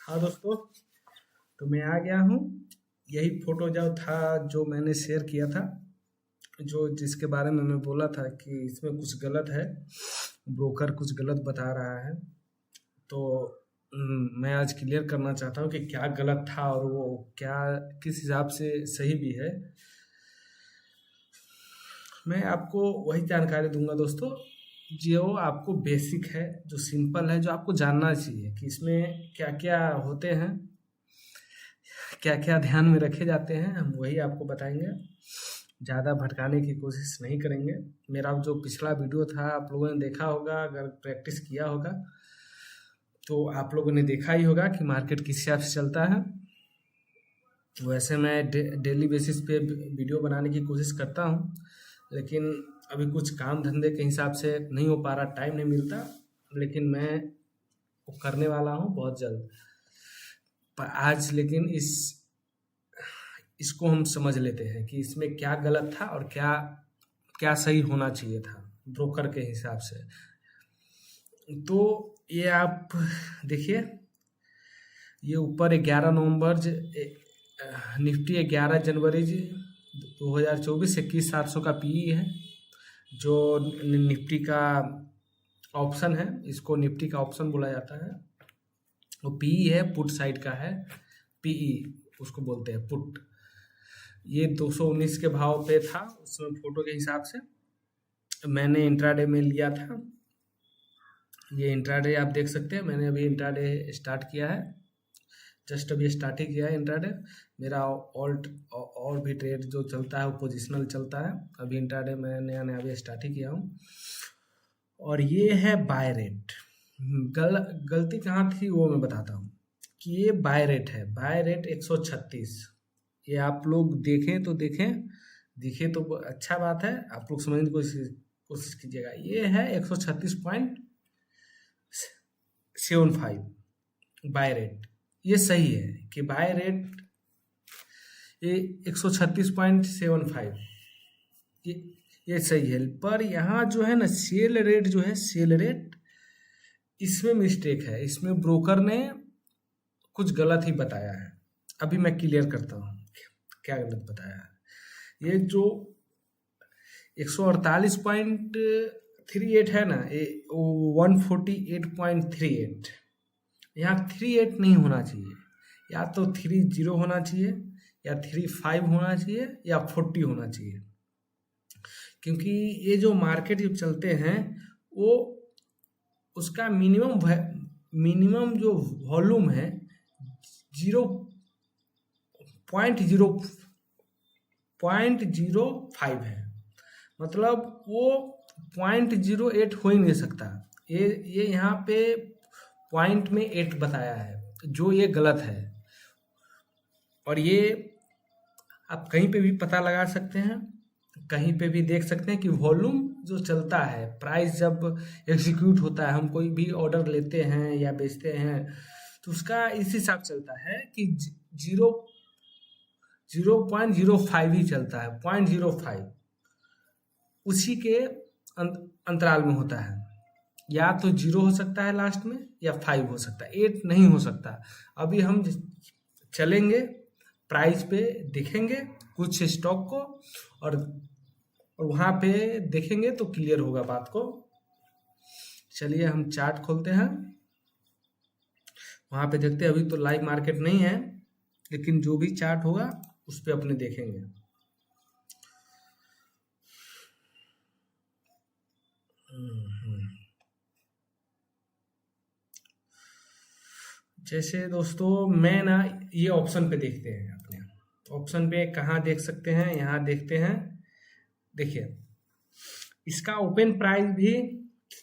हाँ दोस्तों, तो मैं आ गया हूँ। यही फोटो जो था, जो मैंने शेयर किया था, जो जिसके बारे में मैं बोला था कि इसमें कुछ गलत है, ब्रोकर कुछ गलत बता रहा है। तो मैं आज क्लियर करना चाहता हूँ कि क्या गलत था और वो क्या किस हिसाब से सही भी है। मैं आपको वही जानकारी दूंगा दोस्तों, जो आपको बेसिक है, जो सिंपल है, जो आपको जानना चाहिए कि इसमें क्या क्या होते हैं, क्या क्या ध्यान में रखे जाते हैं, हम वही आपको बताएंगे। ज़्यादा भटकाने की कोशिश नहीं करेंगे। मेरा जो पिछला वीडियो था आप लोगों ने देखा होगा, अगर प्रैक्टिस किया होगा तो आप लोगों ने देखा ही होगा कि मार्केट किस हिसाब से चलता है। वैसे मैं डेली बेसिस पे वीडियो बनाने की कोशिश करता हूँ, लेकिन अभी कुछ काम धंधे के हिसाब से नहीं हो पा रहा, टाइम नहीं मिलता, लेकिन मैं वो करने वाला हूँ बहुत जल्द। पर आज लेकिन इसको हम समझ लेते हैं कि इसमें क्या गलत था और क्या क्या सही होना चाहिए था ब्रोकर के हिसाब से। तो ये आप देखिए, ये ऊपर 11 नवंबर निफ्टी 11 जनवरी 2024 21,700 का पीई है, जो निफ्टी का ऑप्शन है। इसको निफ्टी का ऑप्शन बोला जाता है। वो पीई है, पुट साइड का है, पीई उसको बोलते हैं, पुट। ये 219 के भाव पे था उसमें, फोटो के हिसाब से मैंने इंट्राडे में लिया था। ये इंट्राडे आप देख सकते हैं, मैंने अभी इंट्राडे स्टार्ट किया है, जस्ट अभी स्टार्ट ही किया है इंट्राडे। मेरा ऑल्ट और भी ट्रेड जो चलता है वो पोजिशनल चलता है। अभी इंट्राडे मैं नया नया अभी स्टार्ट ही किया हूँ। और ये है बाय रेट। गलती कहाँ थी वो मैं बताता हूँ कि ये बाय रेट है, बाय रेट 136। ये आप लोग देखें तो देखें, दिखे तो अच्छा बात है, आप लोग समझने की कोशिश कीजिएगा। ये है 136.75 बाय रेट। ये सही है कि बाय रेट ये 136.75, ये ये सही है। पर यहाँ जो है ना, सेल रेट जो है, सेल रेट, इसमें मिस्टेक है। इसमें ब्रोकर ने कुछ गलत ही बताया है। अभी मैं क्लियर करता हूँ क्या गलत बताया है। ये जो 148.38 है ना, ये 148.38, यहाँ 38 नहीं होना चाहिए, या तो 30 होना चाहिए, या 35 होना चाहिए, या 40 होना चाहिए। क्योंकि ये जो मार्केट जब चलते हैं, वो उसका मिनिमम जो वॉल्यूम है 0.05 है। मतलब वो 0.08 हो ही नहीं सकता। ये यहाँ पे पॉइंट में 8 बताया है, जो ये गलत है। और ये आप कहीं पे भी पता लगा सकते हैं, कहीं पे भी देख सकते हैं कि वॉल्यूम जो चलता है, प्राइस जब एग्जीक्यूट होता है, हम कोई भी ऑर्डर लेते हैं या बेचते हैं, तो उसका इस हिसाब चलता है कि 0.05 ही चलता है, 0.05 उसी के अंतराल में होता है। या तो 0 हो सकता है लास्ट में, या 5 हो सकता है, 8 नहीं हो सकता। अभी हम चलेंगे, प्राइस पे देखेंगे कुछ स्टॉक को, और वहाँ पे देखेंगे तो क्लियर होगा बात को। चलिए हम चार्ट खोलते हैं, वहाँ पे देखते हैं। अभी तो लाइव मार्केट नहीं है, लेकिन जो भी चार्ट होगा उस पे अपने देखेंगे। जैसे दोस्तों, मैं ना ये ऑप्शन पे देखते हैं, अपने ऑप्शन पे कहाँ देख सकते हैं, यहाँ देखते हैं। देखिए, इसका ओपन प्राइस भी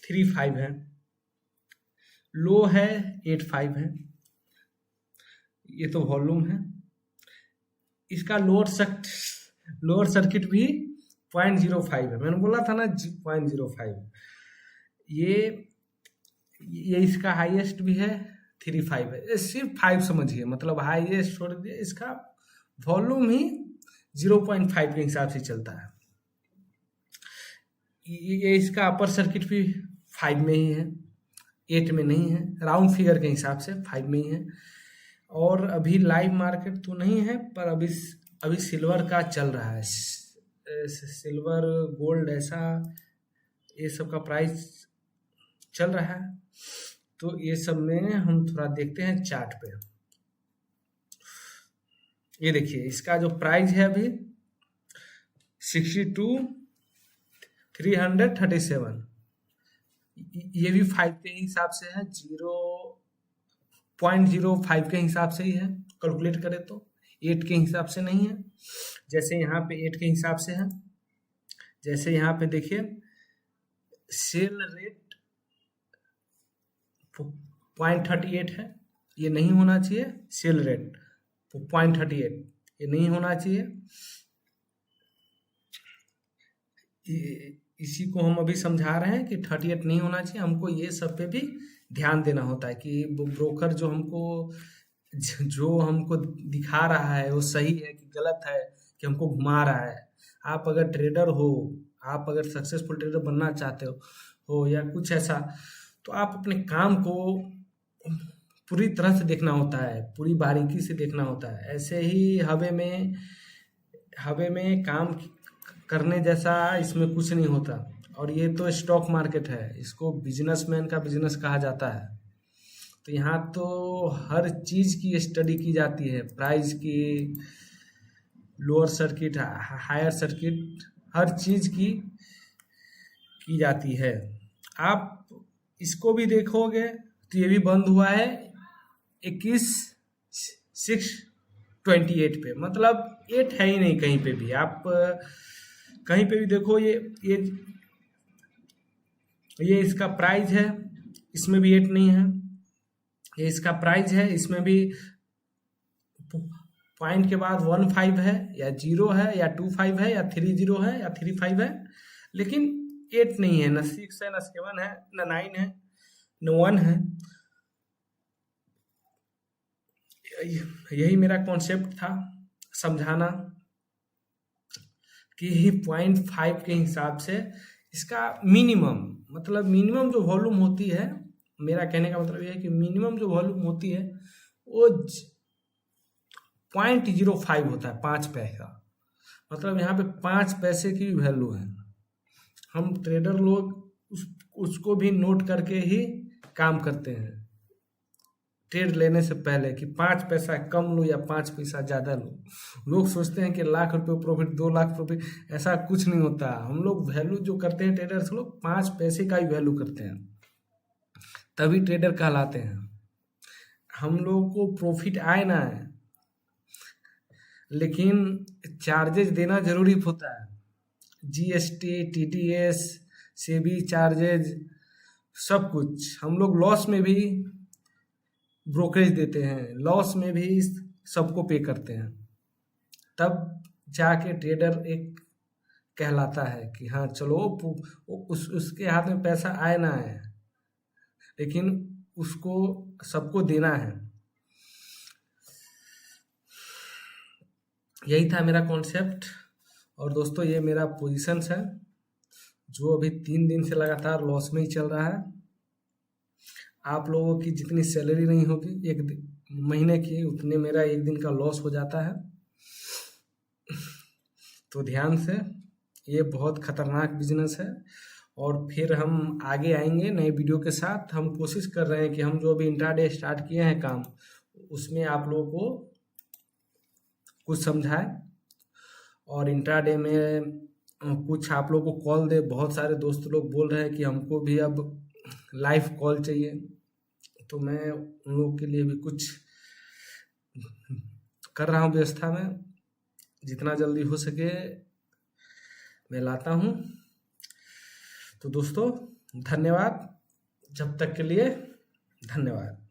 35 है, लो है 85 है, ये तो वॉल्यूम है। इसका लोअर सर्किट भी 0.05 है, मैंने बोला था ना 0.05। ये ये इसका हाईएस्ट भी है 35 है, सिर्फ 5 समझिए, मतलब हाईएस्ट छोड़ दिए। इसका वॉल्यूम ही 0.5 के हिसाब से चलता है। ये इसका अपर सर्किट भी 5 में ही है, 8 में नहीं है। राउंड फिगर के हिसाब से 5 में ही है। और अभी लाइव मार्केट तो नहीं है, पर अभी सिल्वर का चल रहा है। सिल्वर, गोल्ड, ऐसा ये सब का प्राइस चल रहा है। तो ये सब में हम थोड़ा देखते हैं चार्ट पे। ये देखिए, इसका जो प्राइस है अभी 62,337, ये भी 5 के हिसाब से है, 0.05 के हिसाब से ही है, कैलकुलेट करें तो 8 के हिसाब से नहीं है। जैसे यहाँ पे 8 के हिसाब से है, जैसे यहाँ पे देखिए सेल रेट 0.38 है, ये नहीं होना चाहिए। सेल रेट 0.38 ये नहीं होना चाहिए। इसी को हम अभी समझा रहे हैं कि 38 नहीं होना चाहिए। हमको ये सब पे भी ध्यान देना होता है कि ब्रोकर जो हमको दिखा रहा है वो सही है कि गलत है, कि हमको घुमा रहा है। आप अगर ट्रेडर हो, आप अगर सक्सेसफुल ट्रेडर बनना चाहते हो या कुछ ऐसा, तो आप अपने काम को पूरी तरह से देखना होता है, पूरी बारीकी से देखना होता है। ऐसे ही हवे में काम करने जैसा इसमें कुछ नहीं होता। और ये तो स्टॉक मार्केट है, इसको बिजनेसमैन का बिजनेस कहा जाता है। तो यहाँ तो हर चीज़ की स्टडी की जाती है, प्राइस की, लोअर सर्किट, हायर सर्किट, हर चीज़ की जाती है। आप इसको भी देखोगे तो ये भी बंद हुआ है 21,628 पे, मतलब 8 है ही नहीं कहीं पे भी। आप कहीं पे भी देखो, ये इसका प्राइस है, इसमें भी 8 नहीं है। ये इसका प्राइस है, इसमें भी पॉइंट के बाद 15 है या 0 है या 25 है या 30 है या 35 है, लेकिन 8 नहीं है, ना 6 है, ना 7 है, ना 9 है, ना 1 है। यही मेरा कॉन्सेप्ट था, समझाना कि 0.5 के हिसाब से इसका मिनिमम, मतलब मिनिमम जो वॉल्यूम होती है, मेरा कहने का मतलब यह है कि मिनिमम जो वॉल्यूम होती है वो 0.05 होता है, 5 पैसा। मतलब यहाँ पे 5 पैसे की वैल्यू है। हम ट्रेडर लोग उसको भी नोट करके ही काम करते हैं ट्रेड लेने से पहले, कि 5 पैसा कम लूँ या 5 पैसा ज़्यादा लूँ। लोग सोचते हैं कि लाख रुपए प्रॉफिट, 2 लाख प्रॉफिट, ऐसा कुछ नहीं होता। हम लोग वैल्यू जो करते हैं, ट्रेडर्स लोग 5 पैसे का ही वैल्यू करते हैं, तभी ट्रेडर कहलाते हैं। हम लोगों को प्रॉफिट आए ना आए, लेकिन चार्जेस देना जरूरी होता है। जीएसटी, टीडीएस, सेबी चार्जेज, सब कुछ। हम लोग लॉस में भी ब्रोकरेज देते हैं, लॉस में भी सबको पे करते हैं, तब जाके ट्रेडर एक कहलाता है कि हाँ चलो, उसके हाथ में पैसा आए ना आए, लेकिन उसको सबको देना है। यही था मेरा कॉन्सेप्ट। और दोस्तों, ये मेरा पोजीशंस है जो अभी 3 दिन से लगातार लॉस में ही चल रहा है। आप लोगों की जितनी सैलरी नहीं होगी एक महीने की, उतने मेरा एक दिन का लॉस हो जाता है। तो ध्यान से, ये बहुत खतरनाक बिजनेस है। और फिर हम आगे आएंगे नए वीडियो के साथ। हम कोशिश कर रहे हैं कि हम जो अभी इंट्राडे स्टार्ट किए हैं काम, उसमें आप लोगों को कुछ समझाएं, और इंट्राडे में कुछ आप लोगों को कॉल दे। बहुत सारे दोस्त लोग बोल रहे हैं कि हमको भी अब लाइव कॉल चाहिए, तो मैं उन लोगों के लिए भी कुछ कर रहा हूँ व्यवस्था में। जितना जल्दी हो सके मैं लाता हूँ। तो दोस्तों, धन्यवाद। जब तक के लिए धन्यवाद।